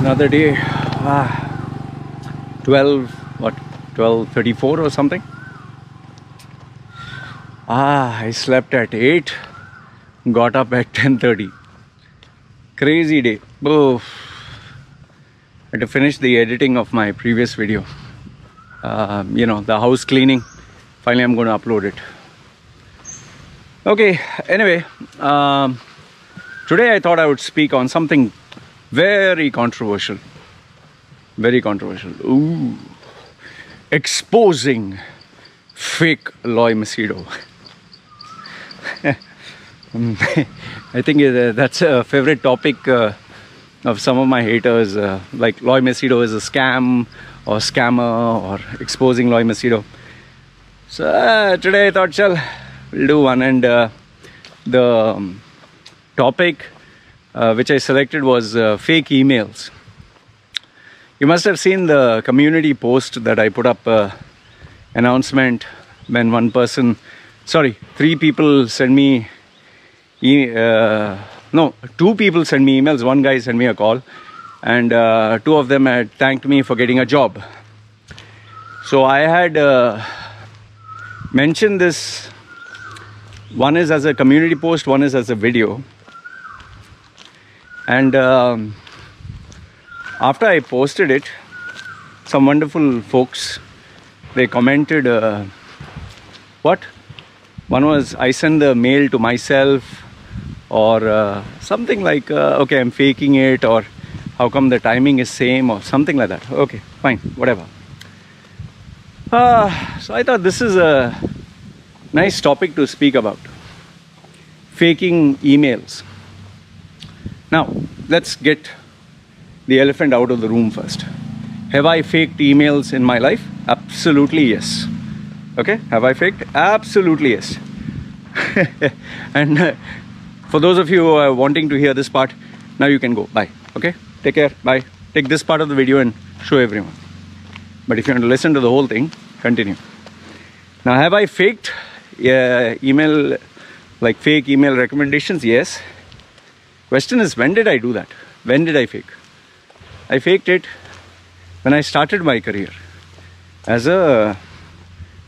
Another day. 12:34 or something. I slept at 8, got up at 10:30. Crazy day. Oh, I had to finish the editing of my previous video. The house cleaning. Finally, I'm going to upload it. Okay, anyway, today I thought I would speak on something very controversial. Very controversial. Ooh. Exposing fake Loy Macedo. I think that's a favorite topic of some of my haters. Like Loy Macedo is a scam or scammer, or exposing Loy Macedo. So today I thought, we'll do one. And the topic which I selected was fake emails. You must have seen the community post that I put up, announcement when three people send me, two people send me emails, one guy sent me a call, and two of them had thanked me for getting a job. So I had mentioned this, one is as a community post, one is as a video. And after I posted it, some wonderful folks, they commented, one was, I send the mail to myself, or something like, okay, I'm faking it, or how come the timing is same, or something like that. Okay, fine, whatever. So I thought this is a nice topic to speak about. Faking emails. Now, let's get the elephant out of the room first. Have I faked emails in my life? Absolutely yes. Okay, have I faked? Absolutely yes. And for those of you who are wanting to hear this part, now you can go. Bye. Okay, take care. Bye. Take this part of the video and show everyone. But if you want to listen to the whole thing, continue. Now, have I faked email, like fake email recommendations? Yes. Question is, when did I do that? When did I fake? I faked it when I started my career as a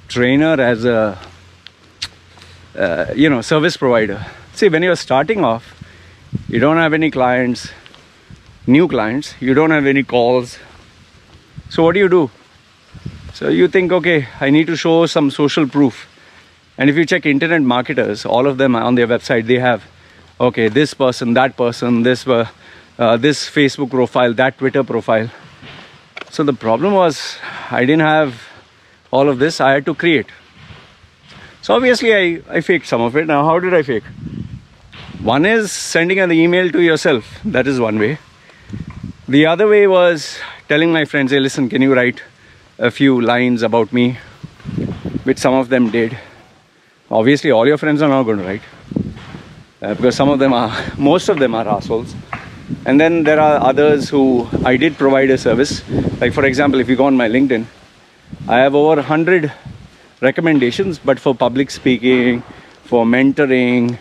trainer, as a service provider. See, when you're starting off, you don't have any clients, new clients, you don't have any calls. So what do? So you think, okay, I need to show some social proof. And if you check internet marketers, all of them on their website, they have, okay, this person, that person, this Facebook profile, that Twitter profile. So the problem was, I didn't have all of this. I had to create. So obviously I faked some of it. Now, how did I fake? One is sending an email to yourself. That is one way. The other way was telling my friends, hey, listen, can you write a few lines about me? Which some of them did. Obviously, all your friends are not going to write. Because most of them are assholes. And then there are others who I did provide a service. Like for example, if you go on my LinkedIn, I have over 100 recommendations, but for public speaking, for mentoring,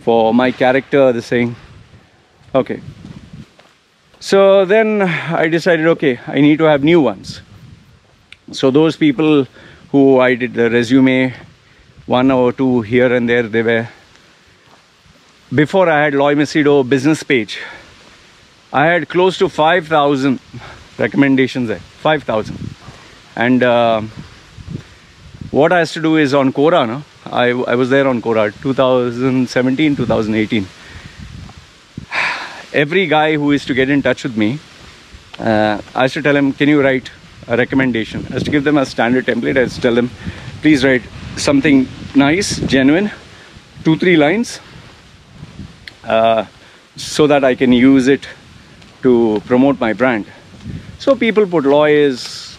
for my character, this thing. Okay. So then I decided, okay, I need to have new ones. So those people who I did the resume, one or two here and there, they were, before I had Loy Macedo business page, I had close to 5,000 recommendations there, 5,000. And what I has to do is on Quora, no? I was there on Quora, 2017, 2018. Every guy who is to get in touch with me, I used to tell him, can you write a recommendation? I used to give them a standard template. I used to tell them, please write something nice, genuine, 2-3 lines, so that I can use it to promote my brand. So people put Loy is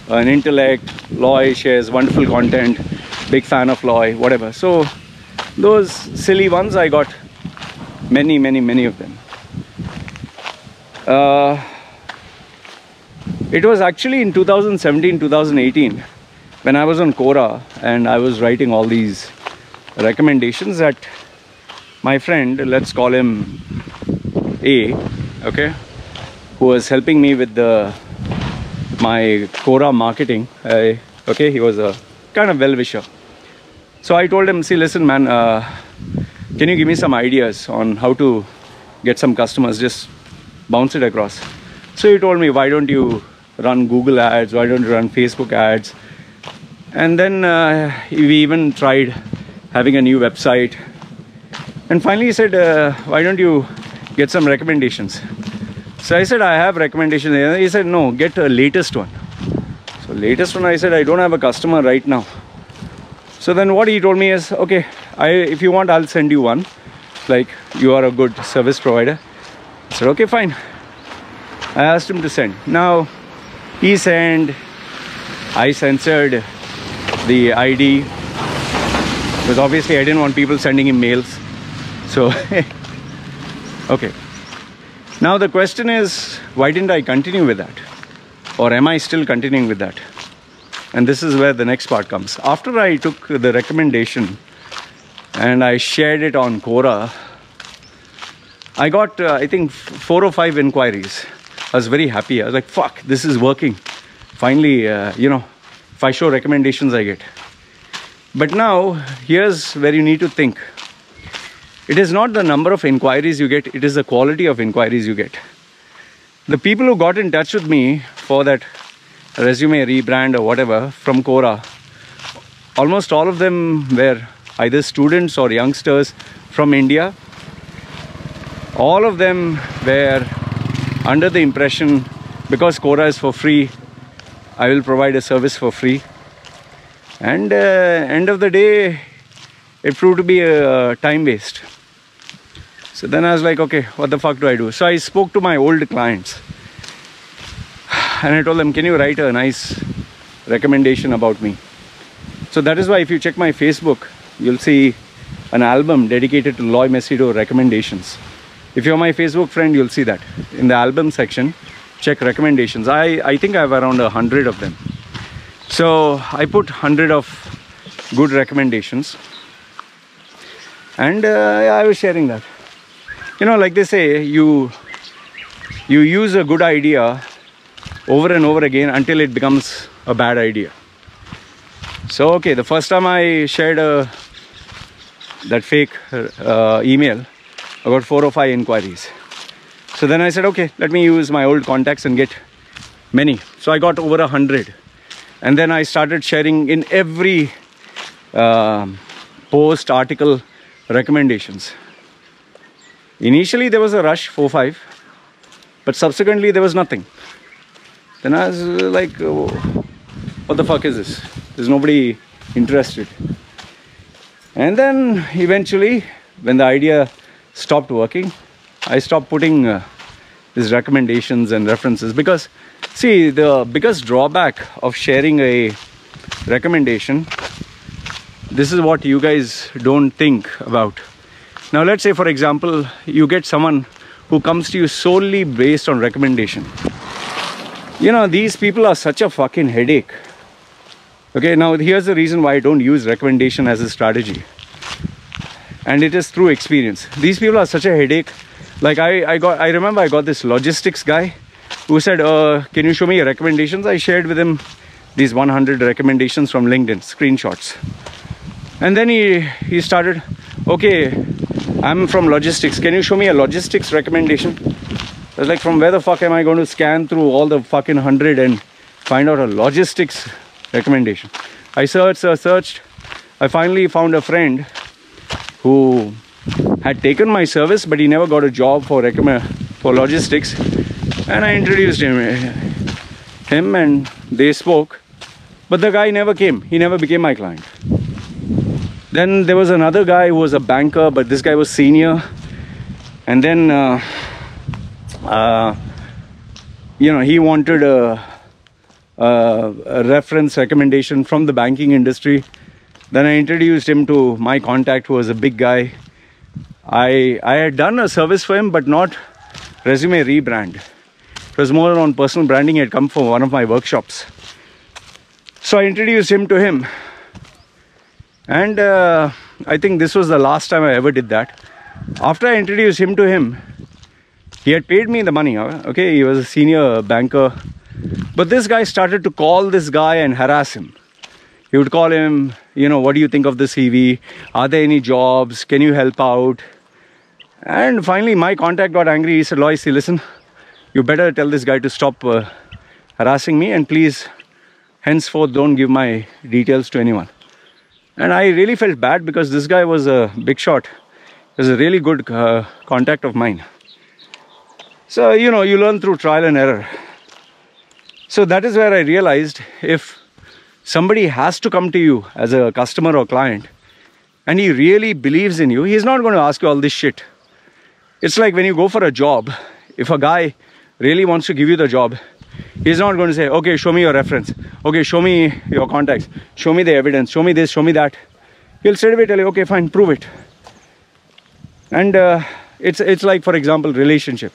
an intellect, Loy shares wonderful content, big fan of Loy, whatever. So those silly ones, I got many of them. It was actually in 2017, 2018 when I was on Quora and I was writing all these recommendations that my friend, let's call him A, okay, who was helping me with my Quora marketing. Okay, he was a kind of well-wisher. So I told him, see, listen, man, can you give me some ideas on how to get some customers? Just bounce it across. So he told me, why don't you run Google ads? Why don't you run Facebook ads? And then we even tried having a new website. And finally he said, why don't you get some recommendations? So I said, I have recommendations. He said, no, get a latest one. So latest one, I said, I don't have a customer right now. So then what he told me is, okay, if you want, I'll send you one. Like, you are a good service provider. I said, okay, fine. I asked him to send. Now, he sent. I censored the ID. Because obviously I didn't want people sending him mails. So, okay. Now the question is, why didn't I continue with that? Or am I still continuing with that? And this is where the next part comes. After I took the recommendation and I shared it on Quora, I got, I think, 4 or 5 inquiries. I was very happy. I was like, fuck, this is working. Finally, you know, if I show recommendations, I get. But now, here's where you need to think. It is not the number of inquiries you get, it is the quality of inquiries you get. The people who got in touch with me for that resume rebrand or whatever from Quora, almost all of them were either students or youngsters from India. All of them were under the impression, because Quora is for free, I will provide a service for free. And end of the day, it proved to be a time waste. So then I was like, okay, what the fuck do I do? So I spoke to my old clients and I told them, can you write a nice recommendation about me? So that is why if you check my Facebook, you'll see an album dedicated to Loy Mesido recommendations. If you're my Facebook friend, you'll see that. In the album section, check recommendations. I think I have around 100 of them. So I put 100 of good recommendations. And I was sharing that. You know, like they say, you use a good idea over and over again until it becomes a bad idea. So, okay, the first time I shared that fake email, I got 4 or 5 inquiries. So then I said, okay, let me use my old contacts and get many. So I got over 100. And then I started sharing in every post, article, recommendations. Initially there was a rush, 4 or 5, but subsequently there was nothing. Then I was like, oh, what the fuck is this? There's nobody interested. And then eventually, when the idea stopped working, I stopped putting these recommendations and references, because see, the biggest drawback of sharing a recommendation, this is what you guys don't think about. Now let's say, for example, you get someone who comes to you solely based on recommendation. You know, these people are such a fucking headache. Okay, now here's the reason why I don't use recommendation as a strategy. And it is through experience. These people are such a headache. Like I remember I got this logistics guy who said, can you show me your recommendations? I shared with him these 100 recommendations from LinkedIn, screenshots. And then he started, okay, I'm from logistics. Can you show me a logistics recommendation? I was like, from where the fuck am I going to scan through all the fucking 100 and find out a logistics recommendation? I searched. I finally found a friend who had taken my service, but he never got a job for logistics. And I introduced him and they spoke. But the guy never came. He never became my client. Then there was another guy who was a banker, but this guy was senior. And then, you know, he wanted a reference recommendation from the banking industry. Then I introduced him to my contact, who was a big guy. I had done a service for him, but not resume rebrand. It was more on personal branding. He had come for one of my workshops. So I introduced him to him. And I think this was the last time I ever did that. After I introduced him to him, He had paid me the money, okay? He was a senior banker. But this guy started to call this guy and harass him. He would call him, you know, what do you think of the CV? Are there any jobs? Can you help out? And finally, my contact got angry. He said, Lois, listen, you better tell this guy to stop harassing me, and please, henceforth, don't give my details to anyone. And I really felt bad because this guy was a big shot. He was a really good contact of mine. So, you know, you learn through trial and error. So that is where I realized if somebody has to come to you as a customer or client and he really believes in you, he's not going to ask you all this shit. It's like when you go for a job, if a guy really wants to give you the job, he's not going to say, okay, show me your reference. Okay, show me your contacts. Show me the evidence. Show me this, show me that. He'll straight away tell you, okay, fine, prove it. And it's like, for example, relationship.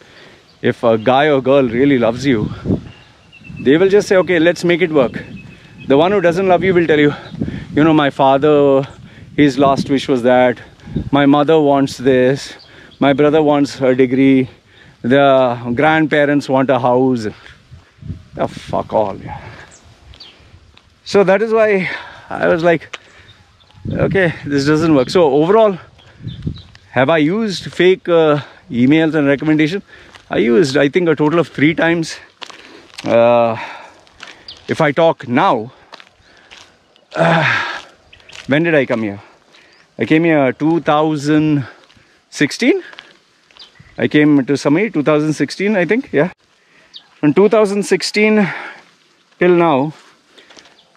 If a guy or girl really loves you, they will just say, okay, let's make it work. The one who doesn't love you will tell you, you know, my father, his last wish was that. My mother wants this. My brother wants a degree. The grandparents want a house. Oh, fuck all. Yeah. So that is why I was like, okay, this doesn't work. So overall, have I used fake emails and recommendation? I used, I think, a total of 3 times. If I talk now, when did I come here? I came here 2016. I came to Samay 2016, I think, yeah. From 2016 till now,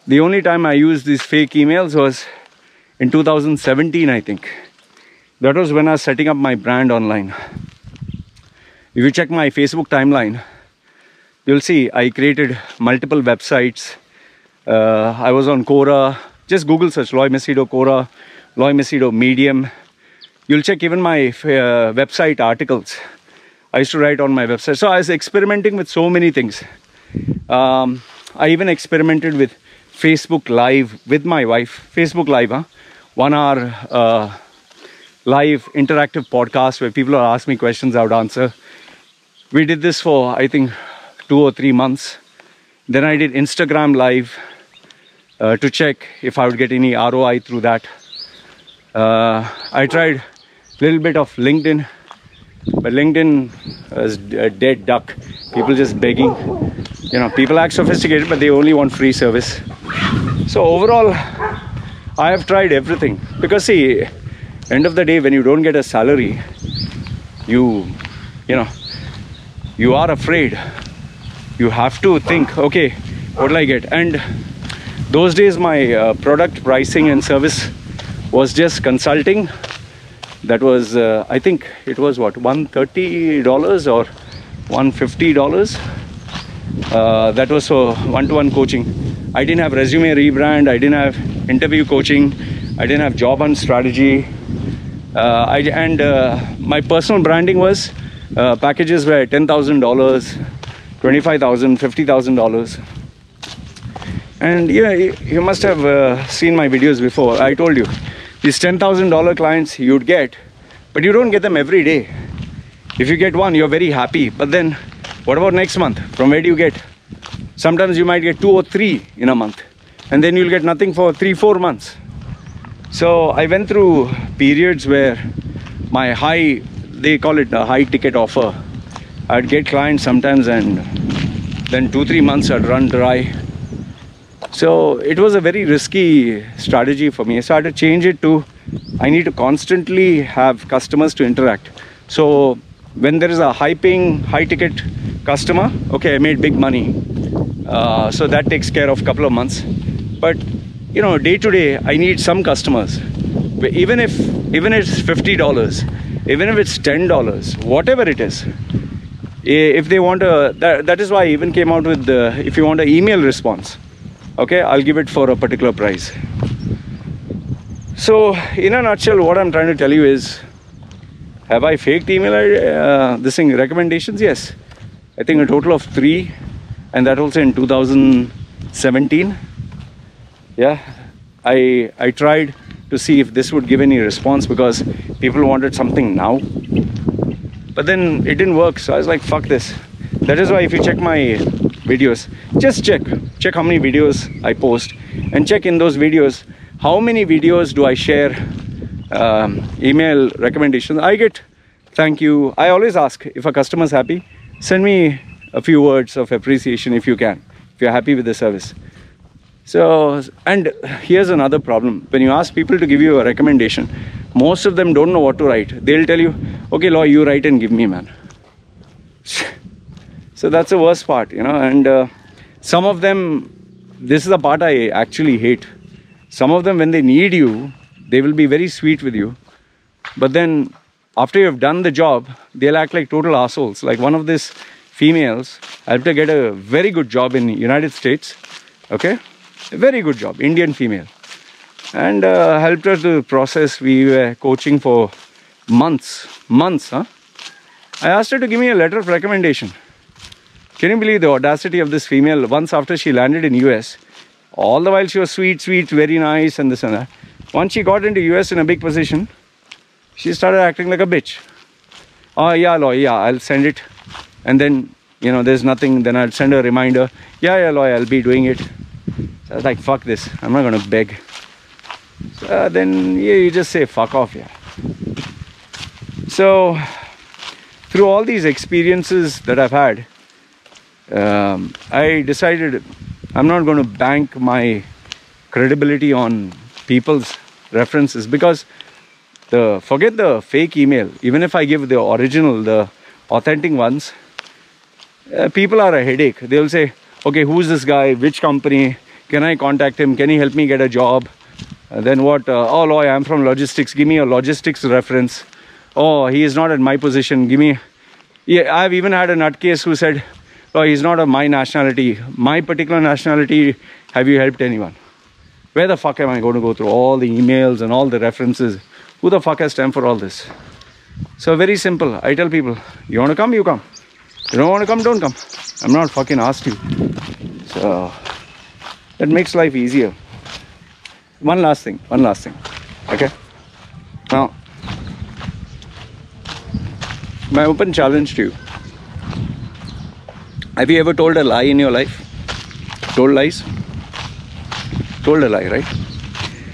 the only time I used these fake emails was in 2017, I think. That was when I was setting up my brand online. If you check my Facebook timeline, you'll see I created multiple websites. I was on Quora. Just Google search Loy Macedo Quora, Loy Macedo Medium. You'll check even my website articles. I used to write on my website. So I was experimenting with so many things. I even experimented with Facebook Live with my wife. Facebook Live, 1 hour live interactive podcast where people would ask me questions, I would answer. We did this for, I think, 2 or 3 months. Then I did Instagram Live to check if I would get any ROI through that. I tried a little bit of LinkedIn, but LinkedIn is a dead duck. People just begging. You know, people act sophisticated, but they only want free service. So overall, I have tried everything. Because see, end of the day, when you don't get a salary, you are afraid. You have to think, okay, what will I get? And those days, my product pricing and service was just consulting. That was, I think it was what, $130 or $150. That was for one-to-one coaching. I didn't have resume rebrand. I didn't have interview coaching. I didn't have job hunt strategy. My personal branding was packages were $10,000, $25,000, $50,000. And yeah, you must have seen my videos before. I told you, these $10,000 clients you'd get, but you don't get them every day. If you get one, you're very happy. But then, what about next month? From where do you get? Sometimes you might get 2 or 3 in a month, and then you'll get nothing for 3-4 months. So I went through periods where my they call it a high ticket offer. I'd get clients sometimes, and then 2-3 months I'd run dry. So it was a very risky strategy for me. So I had to change it to, I need to constantly have customers to interact. So when there is a high-paying, high-ticket customer, okay, I made big money. So that takes care of a couple of months. But you know, day to day, I need some customers. Even if it's $50, even if it's $10, whatever it is. If they want that is why I even came out with if you want an email response, okay, I'll give it for a particular price. So in a nutshell, what I'm trying to tell you is, have I faked email recommendations? Yes, I think a total of 3, and that also in 2017. Yeah, I tried to see if this would give any response because people wanted something now. but then it didn't work. So I was like, fuck this. That is why if you check my videos, just check how many videos I post, and check in those videos how many videos do I share email recommendations. I get thank you. I always ask if a customer is happy, send me a few words of appreciation if you can, if you're happy with the service. So, and here's another problem. When you ask people to give you a recommendation, most of them don't know what to write. They'll tell you, okay, Loy, you write and give me, man. So that's the worst part, you know. And some of them, this is the part I actually hate. Some of them, when they need you, they will be very sweet with you. But then after you've done the job, they'll act like total assholes. Like one of these females helped her get a very good job in the United States. Okay? A very good job, Indian female. And helped her to process. We were coaching for months. Huh? I asked her to give me a letter of recommendation. Can you believe the audacity of this female? Once after she landed in US, all the while she was sweet, very nice and this and that. Once she got into US in a big position, she started acting like a bitch. Oh yeah, Loy, yeah, I'll send it. And then, you know, there's nothing. Then I'll send her a reminder. Yeah, Loy, I'll be doing it. So I was like, fuck this. I'm not going to beg. So then yeah, you just say, fuck off, yeah. So through all these experiences that I've had, I decided I'm not going to bank my credibility on people's references, because forget the fake email. Even if I give the original, the authentic ones, people are a headache. They'll say, okay, who's this guy? Which company? Can I contact him? Can he help me get a job? Then what? Oh, Loy, I'm from logistics. Give me a logistics reference. Oh, he is not at my position. Give me... Yeah, I've even had a nutcase who said, oh, he's not of my nationality. My particular nationality, have you helped anyone? Where the fuck am I going to go through all the emails and all the references? Who the fuck has time for all this? So very simple. I tell people, you want to come, you come. You don't want to come, don't come. I'm not fucking asked you. So that makes life easier. One last thing. Okay? Now, my open challenge to you. Have you ever told a lie in your life? Told lies? Told a lie, right?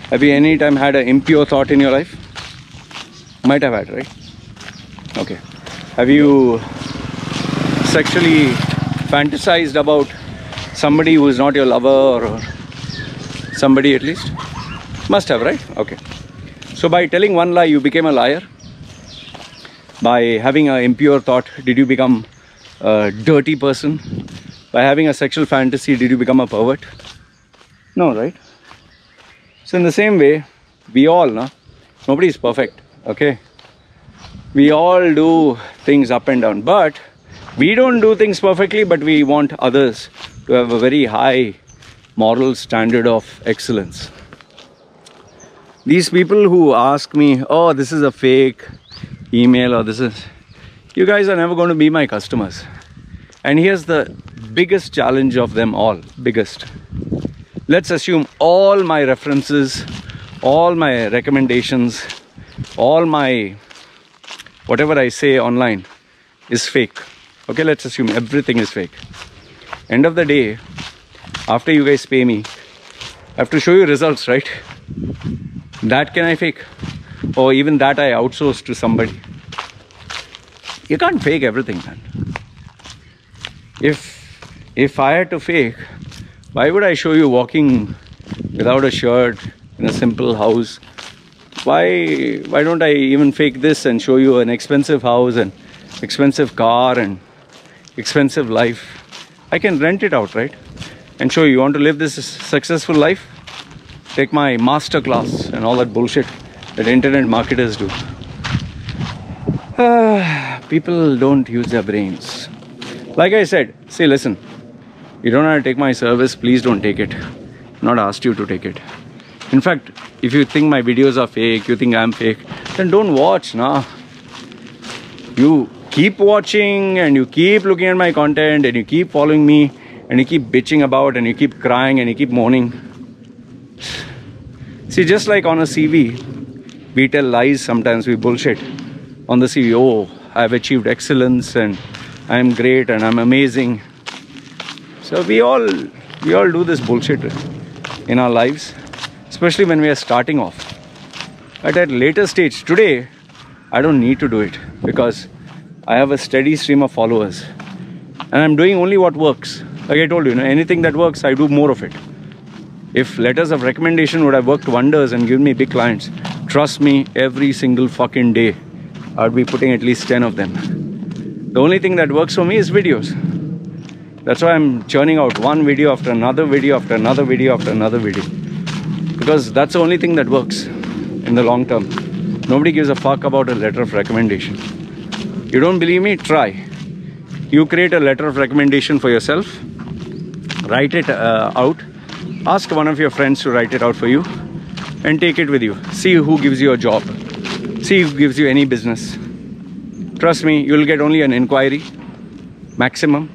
Have you any time had an impure thought in your life? Might have had, right? Okay. Have you sexually fantasized about somebody who is not your lover, or somebody at least? Must have, right? Okay. So by telling one lie, you became a liar. By having an impure thought, did you become a dirty person? By having a sexual fantasy, did you become a pervert? No, right? So in the same way, we all, nobody is perfect, okay? We all do things up and down, but we don't do things perfectly, but we want others to have a very high moral standard of excellence. These people who ask me, oh, this is a fake email, or this is... You guys are never going to be my customers. And here's the biggest challenge of them all. Biggest. Let's assume all my references, all my recommendations, all my... whatever I say online is fake. Okay, let's assume everything is fake. End of the day, after you guys pay me, I have to show you results, right? That can I fake? Or even that I outsource to somebody. You can't fake everything, man. If I had to fake, why would I show you walking without a shirt in a simple house? Why don't I even fake this and show you an expensive house and expensive car and expensive life? I can rent it out, right? And show you want to live this successful life? Take my master class and all that bullshit that internet marketers do. People don't use their brains. Like I said, say, listen, you don't have to take my service, please don't take it. I'm not asked you to take it. In fact, if you think my videos are fake, you think I'm fake, then don't watch, nah. You keep watching and you keep looking at my content and you keep following me and you keep bitching about and you keep crying and you keep moaning. See, just like on a CV, we tell lies sometimes, we bullshit. On the CV, oh, I've achieved excellence and I'm great and I'm amazing. So we all do this bullshit in our lives, especially when we are starting off. At a later stage, today, I don't need to do it because I have a steady stream of followers and I'm doing only what works. Like I told you, anything that works, I do more of it. If letters of recommendation would have worked wonders and given me big clients, trust me, every single fucking day, I'd be putting at least 10 of them. The only thing that works for me is videos. That's why I'm churning out one video after another video after another video after another video. Because that's the only thing that works in the long term. Nobody gives a fuck about a letter of recommendation. You don't believe me? Try. You create a letter of recommendation for yourself. Write it out. Ask one of your friends to write it out for you. And take it with you. See who gives you a job. See who gives you any business. Trust me, you'll get only an inquiry. Maximum.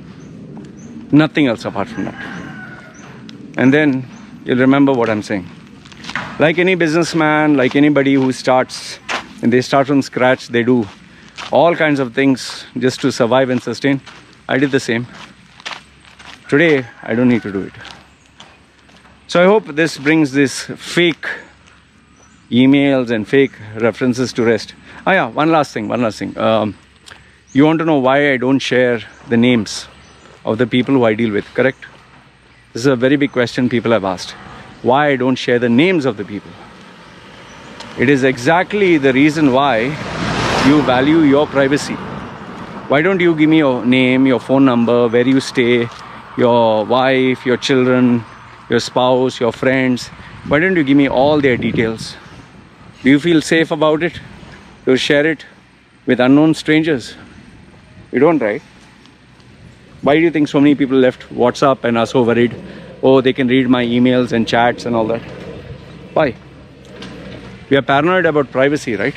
Nothing else apart from that. And then you'll remember what I'm saying. Like any businessman, like anybody who starts, when they start from scratch, they do all kinds of things just to survive and sustain. I did the same. Today, I don't need to do it. So I hope this brings this fake emails and fake references to rest. Oh yeah, one last thing. You want to know why I don't share the names of the people who I deal with, correct? This is a very big question people have asked. Why I don't share the names of the people. It is exactly the reason why you value your privacy. Why don't you give me your name, your phone number, where you stay, your wife, your children, your spouse, your friends? Why don't you give me all their details? Do you feel safe about it? To share it with unknown strangers? You don't, right? Why do you think so many people left WhatsApp and are so worried? Oh, they can read my emails and chats and all that. Why? We are paranoid about privacy, right?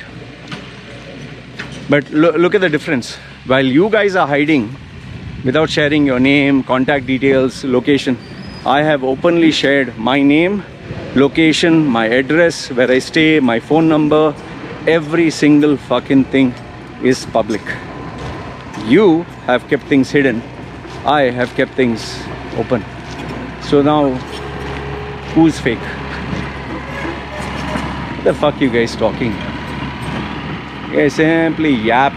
But look at the difference. While you guys are hiding without sharing your name, contact details, location, I have openly shared my name, location, my address, where I stay, my phone number. Every single fucking thing is public. You have kept things hidden. I have kept things open. So now, who's fake? What the fuck you guys talking? You guys simply yap.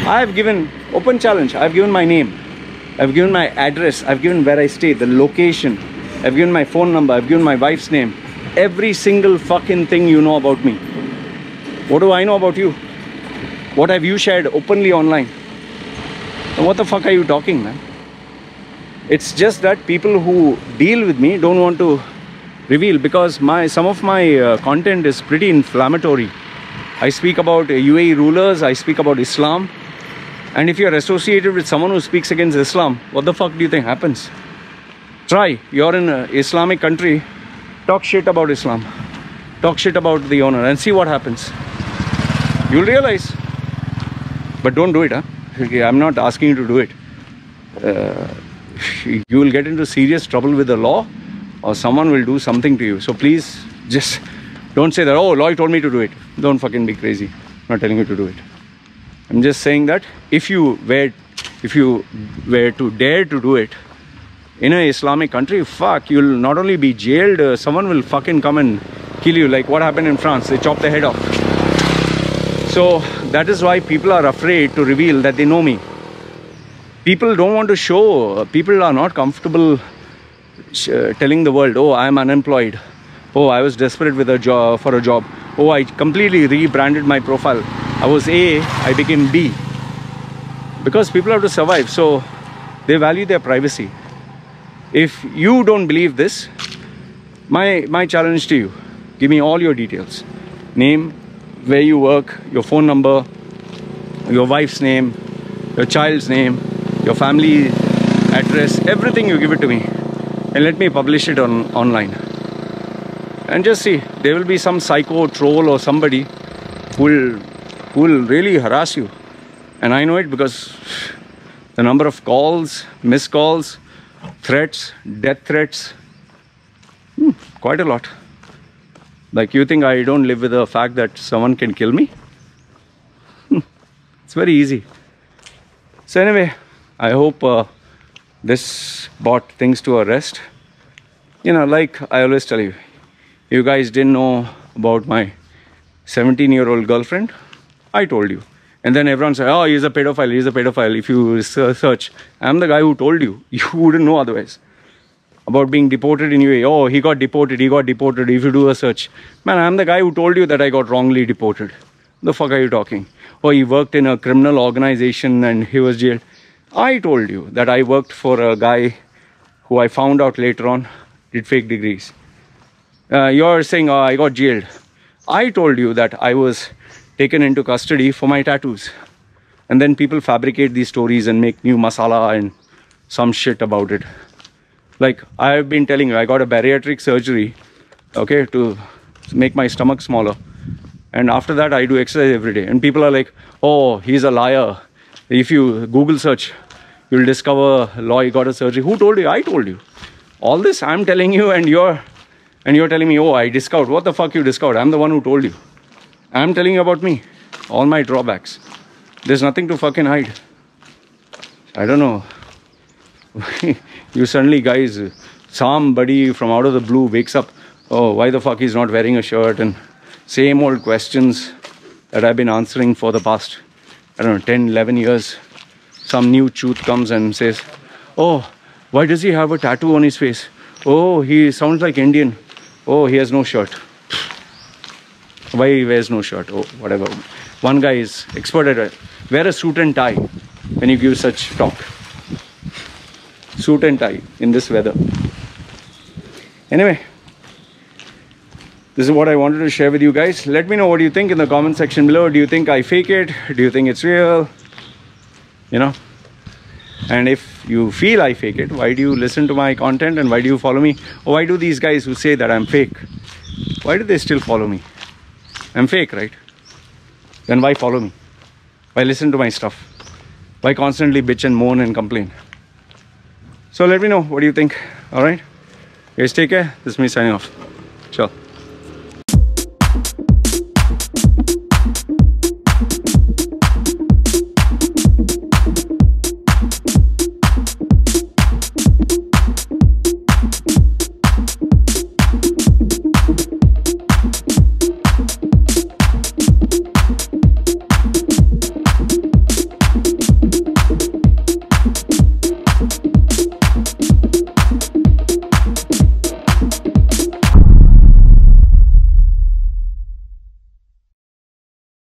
I've given open challenge. I've given my name. I've given my address. I've given where I stay, the location. I've given my phone number. I've given my wife's name. Every single fucking thing you know about me. What do I know about you? What have you shared openly online? And what the fuck are you talking, man? It's just that people who deal with me don't want to reveal because some of my content is pretty inflammatory. I speak about UAE rulers, I speak about Islam. And if you're associated with someone who speaks against Islam, what the fuck do you think happens? Try. You're in an Islamic country, talk shit about Islam. Talk shit about the owner and see what happens. You'll realize. But don't do it, huh? I'm not asking you to do it. You will get into serious trouble with the law or someone will do something to you. So please just don't say that, oh, law told me to do it. Don't fucking be crazy. I'm not telling you to do it. I'm just saying that if you were to dare to do it in an Islamic country, fuck, you'll not only be jailed, someone will fucking come and kill you, like what happened in France. They chopped the head off. So that is why people are afraid to reveal that they know me. People don't want to show. People are not comfortable telling the world, oh, I'm unemployed. Oh, I was desperate with for a job. Oh, I completely rebranded my profile. I was A, I became B. Because people have to survive. So they value their privacy. If you don't believe this, my challenge to you, give me all your details. Name, where you work, your phone number, your wife's name, your child's name, your family address, everything, you give it to me and let me publish it online. And just see, there will be some psycho troll or somebody who will really harass you. And I know it because the number of calls, missed calls, threats, death threats, quite a lot. Like, you think I don't live with the fact that someone can kill me? It's very easy. So anyway, I hope this brought things to a rest. You know, like I always tell you, you guys didn't know about my 17-year-old girlfriend. I told you. And then everyone said, oh, he's a pedophile, he's a pedophile. If you search, I'm the guy who told you. You wouldn't know otherwise. About being deported in UAE. Oh, he got deported, if you do a search. Man, I'm the guy who told you that I got wrongly deported. The fuck are you talking? Oh, he worked in a criminal organization and he was jailed. I told you that I worked for a guy who I found out later on did fake degrees. You're saying, oh, I got jailed. I told you that I was taken into custody for my tattoos. And then people fabricate these stories and make new masala and some shit about it. Like I've been telling you, I got a bariatric surgery, okay, to make my stomach smaller. And after that, I do exercise every day. And people are like, oh, he's a liar. If you Google search, you'll discover he got a surgery. Who told you? I told you. All this I'm telling you, and you're telling me, oh, I discovered. What the fuck you discovered? I'm the one who told you. I'm telling you about me. All my drawbacks. There's nothing to fucking hide. I don't know. You suddenly, guys, somebody from out of the blue wakes up. Oh, why the fuck he's not wearing a shirt? And same old questions that I've been answering for the past, I don't know, 10, 11 years. Some new truth comes and says, oh, why does he have a tattoo on his face? Oh, he sounds like Indian. Oh, he has no shirt. Why he wears no shirt? Oh, whatever. One guy is expert at it. Wear a suit and tie when you give such talk. Suit and tie in this weather. Anyway, this is what I wanted to share with you guys. Let me know what you think in the comment section below. Do you think I fake it? Do you think it's real? You know? And if you feel I fake it, why do you listen to my content and why do you follow me? Or why do these guys who say that I'm fake, why do they still follow me? I'm fake, right? Then why follow me? Why listen to my stuff? Why constantly bitch and moan and complain? So let me know what do you think. Alright? Guys, take care. This is me signing off. Ciao.